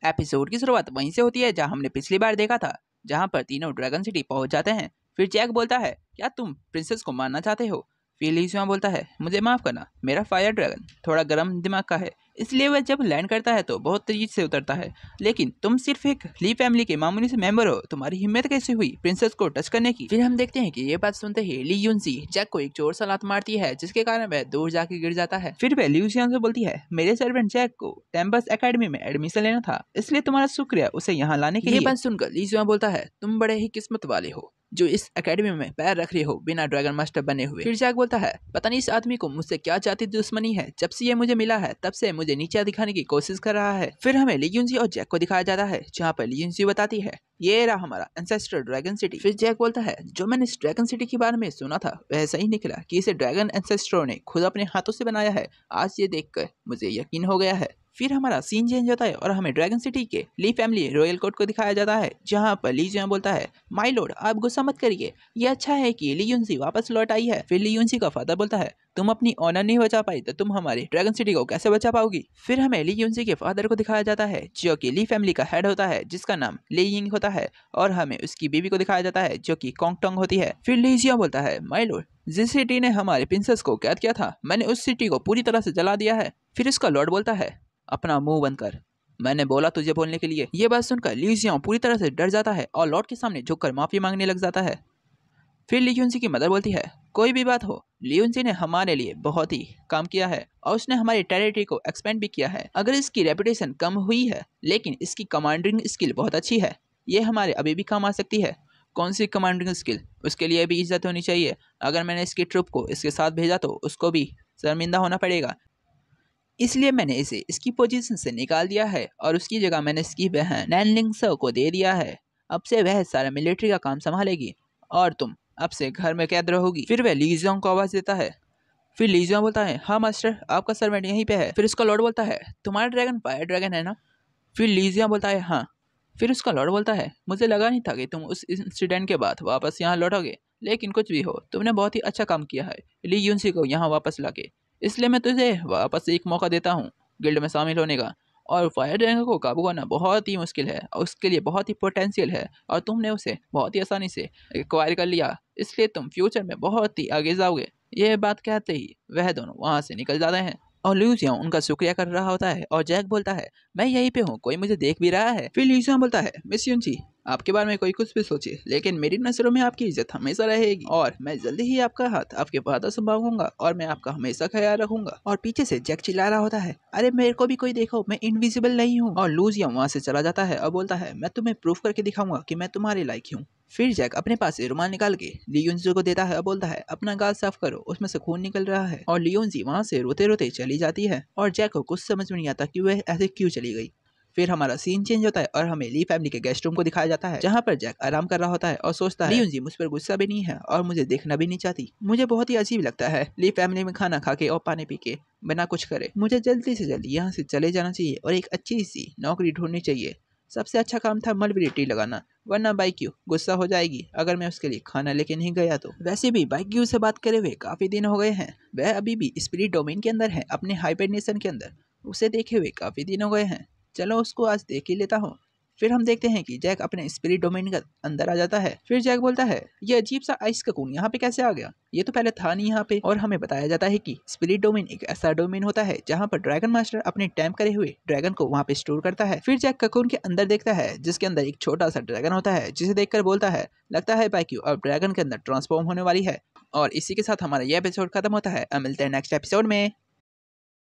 Episode की शुरुआत वहीं से होती है जहां हमने पिछली बार देखा था, जहां पर तीनों ड्रैगन सिटी पहुंच जाते हैं। फिर जैक बोलता है, क्या तुम प्रिंसेस को मारना चाहते हो? फिर लीजिया बोलता है, मुझे माफ करना, मेरा फायर ड्रैगन थोड़ा गर्म दिमाग का है, इसलिए वह जब लैंड करता है तो बहुत तेजी से उतरता है। लेकिन तुम सिर्फ एक ली फैमिली के मामूली से मेंबर हो, तुम्हारी हिम्मत कैसे हुई प्रिंसेस को टच करने की? फिर हम देखते हैं कि ये बात सुनते ही ली यूनसी जैक को एक जोर सा लात मारती है, जिसके कारण वह दूर जाके गिर जाता है। फिर वह ल्यूसियन से बोलती है, मेरे सर्वेंट जैक को टेम्पस एकेडमी में एडमिशन लेना था, इसलिए तुम्हारा शुक्रिया उसे यहाँ लाने के लिए। ये बात सुनकर लीजिया बोलता है, तुम बड़े ही किस्मत वाले हो जो इस एकेडमी में पैर रख रहे हो बिना ड्रैगन मास्टर बने हुए। फिर जैक बोलता है, पता नहीं इस आदमी को मुझसे क्या जाती दुश्मनी है, जब से ये मुझे मिला है तब से मुझे नीचे दिखाने की कोशिश कर रहा है। फिर हमें ली यूनसी और जैक को दिखाया जाता है, जहाँ पर ली यूनसी बताती है, ये रहा हमारा एंसेस्टर ड्रैगन सिटी। फिर जैक बोलता है, जो मैंने इस ड्रैगन सिटी के बारे में सुना था वह सही निकला कि इसे ड्रैगन एंसेस्टरों ने खुद अपने हाथों से बनाया है। आज ये देखकर मुझे यकीन हो गया है। फिर हमारा सीन चेंज होता है और हमें ड्रैगन सिटी के ली फैमिली रॉयल कोर्ट को दिखाया जाता है, जहां पर ली जुआ बोलता है, माय लॉर्ड आप गुस्सा मत करिए, ये अच्छा है कि ली यूनसी वापस लौट आई है। फिर ली यूनसी का फादर बोलता है, तुम अपनी ऑनर नहीं बचा पाई तो तुम हमारी ड्रैगन सिटी को कैसे बचा पाओगी? फिर हमें ली यूनसी के फादर को दिखाया जाता है, जो कि ली फैमिली का हेड होता है, जिसका नाम ली यिंग होता है, और हमें उसकी बीवी को दिखाया जाता है, जो कि कोंग टोंग होती है। फिर ली जुआ बोलता है, माय लॉर्ड जिस सिटी ने हमारे प्रिंसेस को कैद किया था, मैंने उस सिटी को पूरी तरह से जला दिया है। फिर उसका लॉर्ड बोलता है, अपना मुंह बंद कर, मैंने बोला तुझे बोलने के लिए। ये बात सुनकर ली जियाओ पूरी तरह से डर जाता है और लॉर्ड के सामने झुककर माफी मांगने लग जाता है। फिर ली यूनसी की मदर बोलती है, कोई भी बात हो, ली यूनसी ने हमारे लिए बहुत ही काम किया है और उसने हमारी टेरिटरी को एक्सपेंड भी किया है। अगर इसकी रेपुटेशन कम हुई है, लेकिन इसकी कमांडिंग स्किल बहुत अच्छी है, ये हमारे अभी भी काम आ सकती है। कौन सी कमांडिंग स्किल? उसके लिए भी इज्जत होनी चाहिए। अगर मैंने इसकी ट्रुप को इसके साथ भेजा तो उसको भी शर्मिंदा होना पड़ेगा, इसलिए मैंने इसे इसकी पोजीशन से निकाल दिया है और उसकी जगह मैंने इसकी बहन नैनलिंग सो को दे दिया है। अब से वह सारा मिलिट्री का काम संभालेगी और तुम अब से घर में कैद रहोगी। फिर वह ली जुआंग को आवाज देता है। फिर ली जुआंग बोलता है, हाँ मास्टर, आपका सर्वेंट यहीं पे है। फिर उसका लॉर्ड बोलता है, तुम्हारा ड्रैगन फायर ड्रैगन है ना? फिर ली जुआंग बोलता है, हाँ। फिर उसका लॉर्ड बोलता है, मुझे लगा नहीं था कि तुम उस इंसिडेंट के बाद वापस यहाँ लौटोगे, लेकिन कुछ भी हो, तुमने बहुत ही अच्छा काम किया है ली यूनसी को यहाँ वापस लाके, इसलिए मैं तुझे वापस एक मौका देता हूँ गिल्ड में शामिल होने का। और फायर ड्रैगन को काबू करना बहुत ही मुश्किल है और उसके लिए बहुत ही पोटेंशियल है, और तुमने उसे बहुत ही आसानी से एक्वायर कर लिया, इसलिए तुम फ्यूचर में बहुत ही आगे जाओगे। यह बात कहते ही वह दोनों वहाँ से निकल जाते हैं और ल्यूसिया उनका शुक्रिया कर रहा होता है और जैक बोलता है, मैं यहीं पे हूँ, कोई मुझे देख भी रहा है। फिर ल्यूसिया बोलता है, मिस यूनसी, आपके बारे में कोई कुछ भी सोचे, लेकिन मेरी नजरों में आपकी इज्जत हमेशा रहेगी और मैं जल्दी ही आपका हाथ आपके फादर से मांगूंगा और मैं आपका हमेशा ख्याल रखूंगा। और पीछे से जैक चिल्ला रहा होता है, अरे मेरे को भी कोई देखो, मैं इनविजिबल नहीं हूँ। और लूजिया वहाँ से चला जाता है और बोलता है, मैं तुम्हें प्रूफ करके दिखाऊंगा कि मैं तुम्हारे लायक हूँ। फिर जैक अपने पास से रुमाल निकाल के लियोन्जी को देता है और बोलता है, अपना गाल साफ करो, उसमें से खून निकल रहा है। और लियोन्जी वहाँ से रोते रोते चली जाती है और जैक को कुछ समझ में नहीं आता कि वह ऐसे क्यों चली गई। फिर हमारा सीन चेंज होता है और हमें ली फैमिली के गेस्ट रूम को दिखाया जाता है, जहाँ पर जैक आराम कर रहा होता है और सोचता है, लियोन्जी मुझ पर गुस्सा भी नहीं है और मुझे देखना भी नहीं चाहती। मुझे बहुत ही अजीब लगता है ली फैमिली में खाना खा के और पानी पी के बिना कुछ करे। मुझे जल्दी से जल्दी यहाँ से चले जाना चाहिए और एक अच्छी सी नौकरी ढूंढनी चाहिए। सबसे अच्छा काम था मलबेरी लगाना, वरना बाइक्यू गुस्सा हो जाएगी अगर मैं उसके लिए खाना लेके नहीं गया तो। वैसे भी बाइक्यू से बात करे हुए काफी दिन हो गए हैं, वह अभी भी स्पिरिट डोमेन के अंदर है, अपने हाइबरनेशन के अंदर, उसे देखे हुए काफी दिन हो गए हैं। चलो उसको आज देख ही लेता हूँ। फिर हम देखते हैं कि जैक अपने स्पिरिट डोमेन के अंदर आ जाता है। फिर जैक बोलता है, ये अजीब सा आइस ककून यहाँ पे कैसे आ गया, ये तो पहले था नहीं यहाँ पे। और हमें बताया जाता है कि स्पिरिट डोमेन एक ऐसा डोमेन होता है जहाँ पर ड्रैगन मास्टर अपने टैम करे हुए ड्रैगन को वहाँ पे स्टोर करता है। फिर जैक ककून के अंदर देखता है, जिसके अंदर एक छोटा सा ड्रैगन होता है, जिसे देखकर बोलता है, लगता है बाइक्यू अब ड्रैगन के अंदर ट्रांसफॉर्म होने वाली है। और इसी के साथ हमारा यह एपिसोड खत्म होता है। अब मिलते हैं नेक्स्ट एपिसोड में।